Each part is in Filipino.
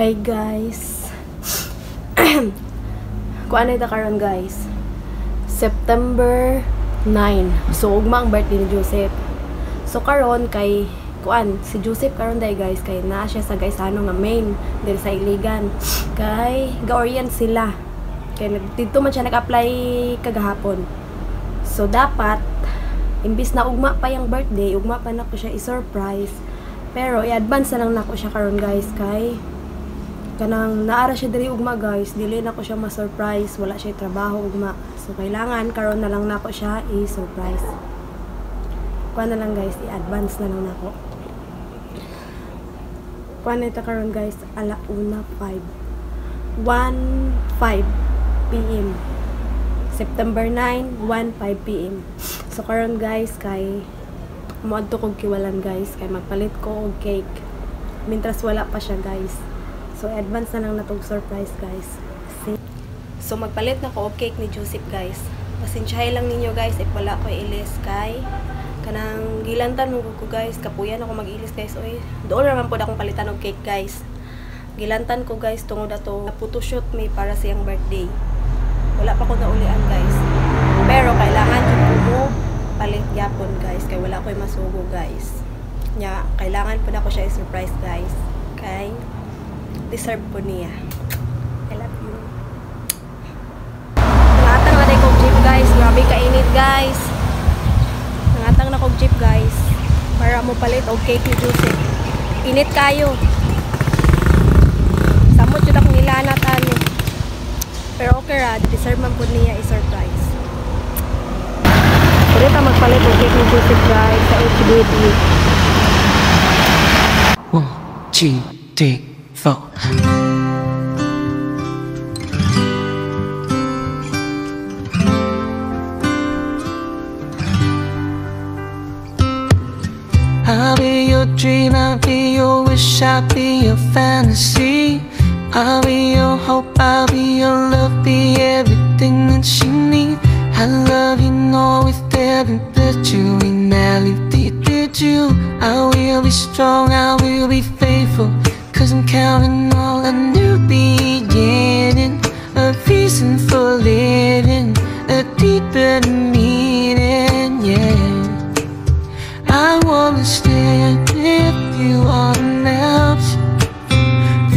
Hi guys. Kuan na ita karon guys. September 9. So ugma ang birthday ni Joseph. So karon kay kuan si Joseph karon day guys kay naa siya sa guys ano nga main diri sa Iligan. Kay ga-orient sila. Kay dito man siya nag-apply kagahapon. So dapat imbis na ugma pa yung birthday, ugma pa na ko siya i-surprise. Pero i-advance na lang nako siya karon guys kay kanang naara siya diri ugma guys, dili na ko siya ma-surprise, wala siya trabaho ugma. So kailangan karon na lang nako siya i-surprise. Kuan na lang guys, i-advance na lang nako. Kuan na ita karon guys, ala 1:05 PM. September 9, 1:05 PM. So karon guys kay moadto kog kiwalan guys kay magpalit ko og cake. Mintras wala pa siya guys. So, advance na lang natong surprise, guys. So, magpalit na ko og cake ni Joseph, guys. Pasensyahay lang ninyo, guys. If wala ko ilis kay kanang gilantan mo ko, guys. Kapuyan ako mag-ilis, guys. Oy, doon naman po akong palitan og cake, guys. Gilantan ko, guys, tungod ato photoshoot may para siyang birthday. Wala pa ko naulian, guys. Pero, kailangan yung mo palit yapon, guys. Kaya wala ko yung masugo, guys. Nya, kailangan po na ko siya i-surprise, guys. Okay? Deserve po niya. I love you. Nangatang na kong jeep guys. Grabe kainit guys. Nangatang na kong jeep guys. Para mo palit og cake ni Joseph. Init kayo. Samot yun akong nilanat ano. Pero okay ra. Deserve man po niya i-surprise. Pwede ta magpalit og cake ni Joseph guys sa HBD. 1, 2, 3 4. I'll be your dream, I'll be your wish, I'll be your fantasy. I'll be your hope, I'll be your love, be everything that you need. I love you, know with every breath you in melody did you. I will be strong, I will be faithful. Cause I'm counting all a new beginning, a reason for living, a deeper meaning, yeah. I wanna stand with you on the else.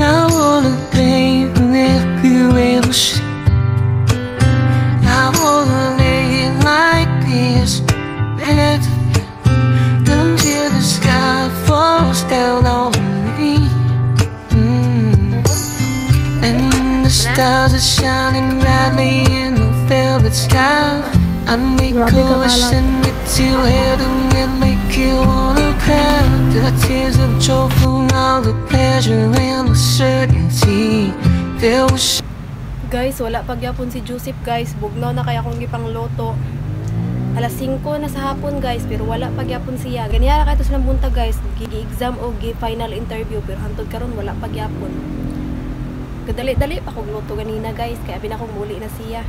I wanna play with you in the shit. I wanna lay it like this, until the sky falls down on me. The stars are shining brightly in the velvet sky. I make a wish and get to heaven and make you wanna cry. The tears of joy from all the pleasure and the certainty. There was guys, wala pagyapon si Joseph guys. Bugnaw na kaya kong gipang loto. Alas 5 na sa hapon guys, pero wala pagyapon siya. Ganyan na kayo silang buntag guys. Gi-exam o gi-final interview, pero hantod karon wala pagyapon. Kadali-dali pa kong luto ganina guys, kaya pinakong muli na siya.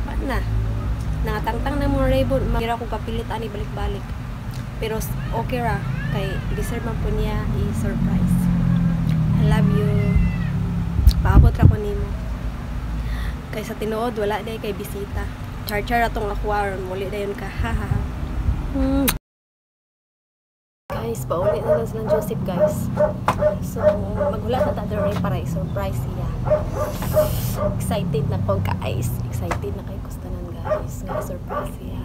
Paano na? Nangatangtang na mga ribbon, magira kong kapilit ani balik-balik. Pero okay ra, kay deserve man po niya i-surprise. I love you. Paabot ra ko nimo. Kay sa tinuod, wala day kay bisita. Char-char atong nakuha, muli dayon ka. Haha. Guys, pauli na lang silang Joseph guys. So, maghulat na tayo rin para i-surprise siya. Excited na ko guys. Excited na kay Kustanan guys. Nga i-surprise siya.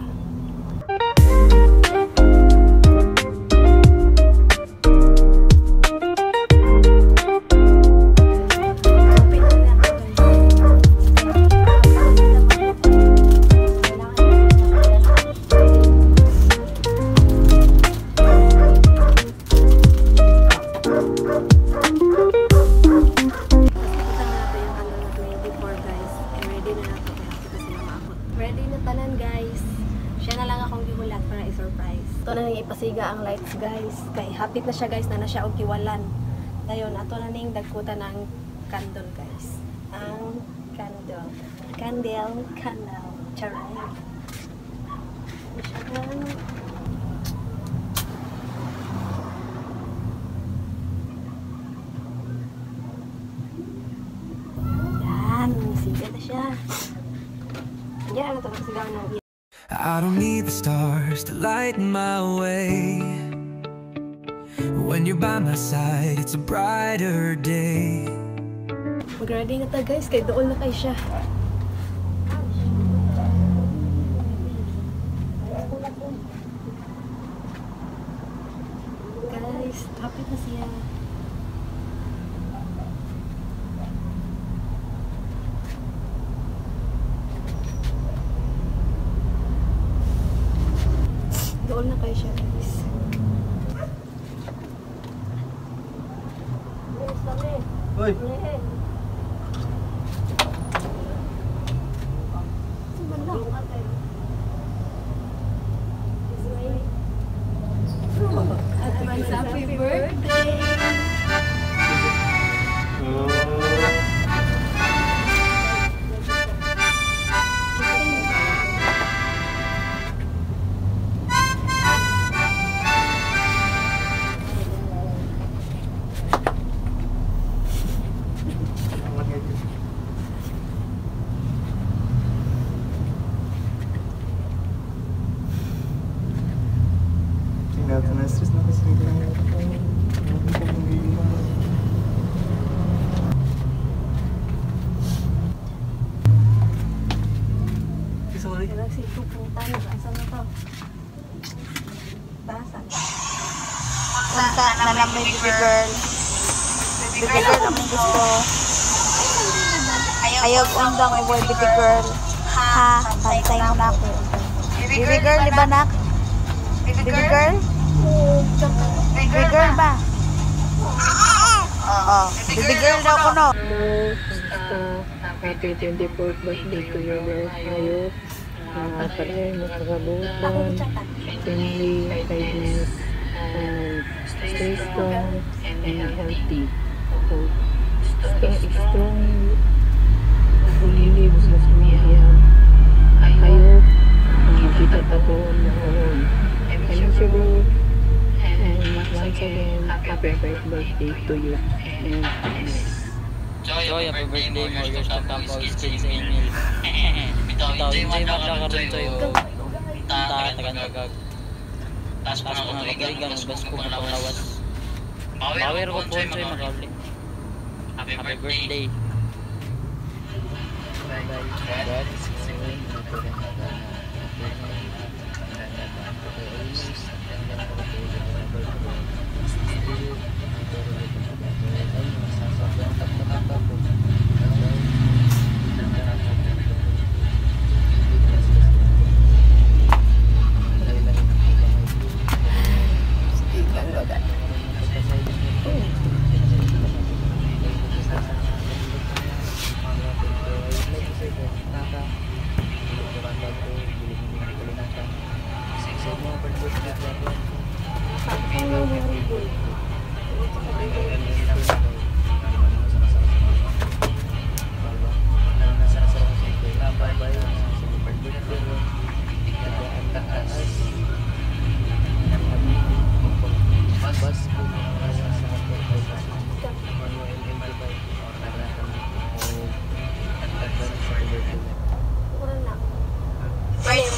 Ready na tanan guys. Siya na lang akong gihulat para i-surprise. Ito na nang ipasiga ang lights guys. Kay hapit na siya guys na siya og kiwalan. Dayon ato na ning dagkutan ang candle guys. Ang candle. Candle. Charay. Ito siya. Yan, ano talaga sigaw ng I don't need the stars to lighten my way. When you're by my side, it's a brighter day. Mag-ready na ta guys, kay doon na kayo siya. Guys, kapit na siya. Doon na kayo siya guys. Hoy! Happy birthday! Na-stress na kasi sorry. Si pupunta na ba? Saan na to? Tasan. Punta na lang baby girl. Baby girl ang gusto. Ayaw undang ay boy baby girl. Ha, pantay mo na ako. Baby girl, di ba nak? Baby girl? Baby girl ba? Oo. Baby girl daw ko no. Happy 24th birthday to your girls ngayon. Pare mo kagabutan, family, kindness, and stay strong and healthy. So, stay strong, live sa sumiyam. Ayaw, makita tayo noon. I miss you bro. And once again, happy birthday to you. And Joy, happy birthday mo. Years to come, all skills sa email. Bitaw, enjoy man lang karon Joy. Tagan-tagag. Taas pa na kagaligan, bas ko matalawas. Power ko po Joy makabli. Happy birthday.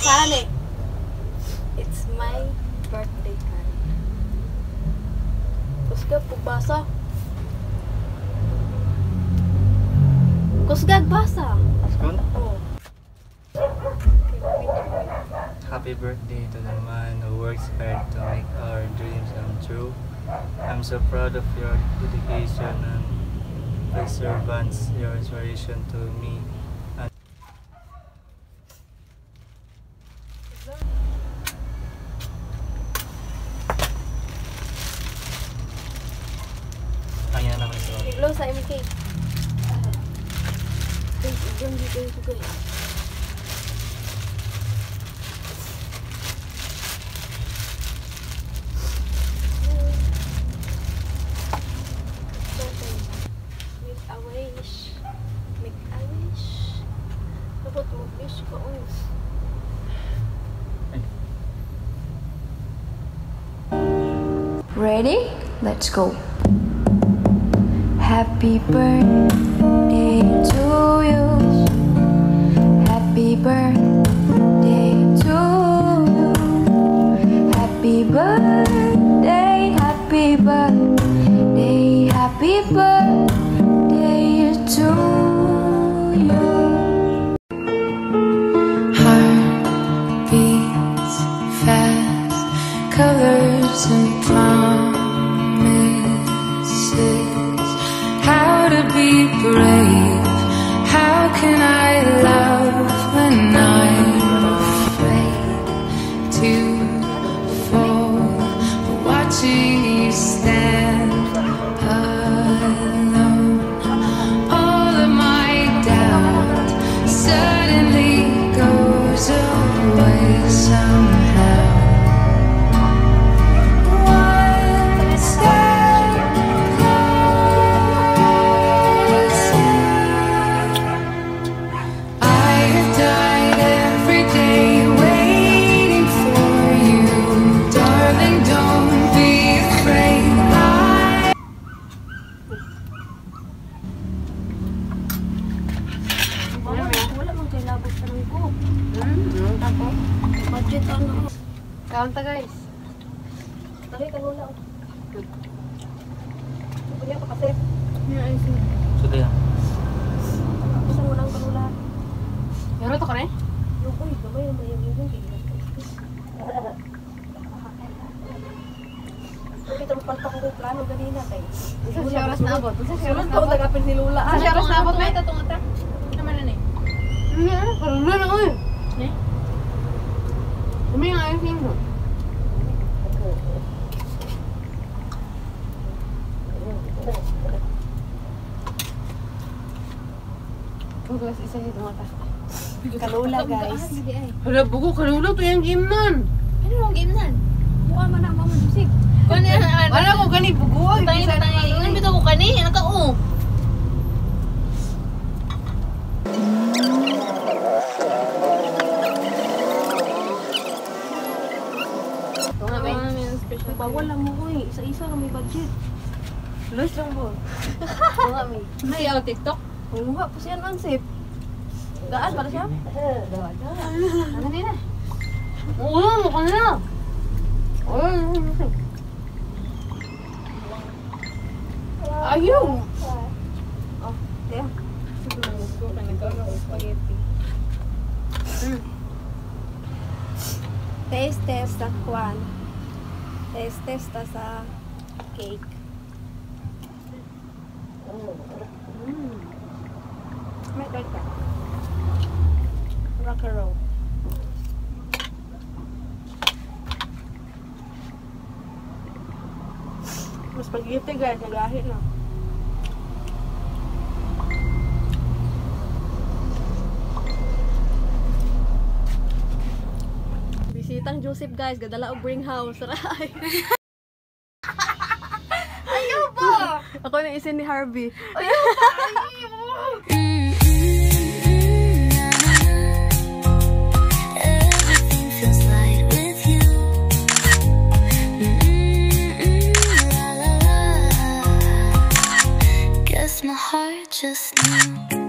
Sali. It's my birthday card. Kusgag basa. Kusgag basa. Askon? Oh. Happy birthday to the man who works hard to make our dreams come true. I'm so proud of your dedication and perseverance, your inspiration to me. Kanya na ito. Iglo sa MK. Diyan dito yung tugay. Make a wish. Make a wish. Dapat mag-wish ko. Ready? Let's go. Happy birthday to you. Budget ano. Kaunta guys. Dali, kanula. Punya pa kasi. Sudah yan. Isang unang kanula. Meron to ka na eh? Yung uy, gamay naman yung kita mo palpa ko plano ganina kay. Isa siya oras na abot. Isa siya oras na Ako abot. nagapin ni Lula. Isa siya oras na abot. May Tatong ata. Naman na ni. Parang na ako eh. Ne? Umi nga yung singko. Guys, isa dito mata. Kanula guys. Hala, buko, kanula to yung game nan. Ano ang game nan? Mukha man na mama musik. Kani Wala ko gani, buko. Tangi ingon bitaw ko kani, ano ka o? Bawal lang mo uy. Isa-isa lang may budget. Los lang po. May TikTok. Mukha po siya ang safe. Gaan para siya? Ano nila? Oo, mukha na. Ayaw! Oh, tiya. Test sa kwan. Test sa cake. May bite ka. Rock-a-roll. Mas spaghetti guys, nagahin na. Bisitang Joseph guys, gadala og bring house. Ray. Ayaw ba? Ako na isin ni Harvey. Everything feels light with you. La la la. Guess my heart just knew.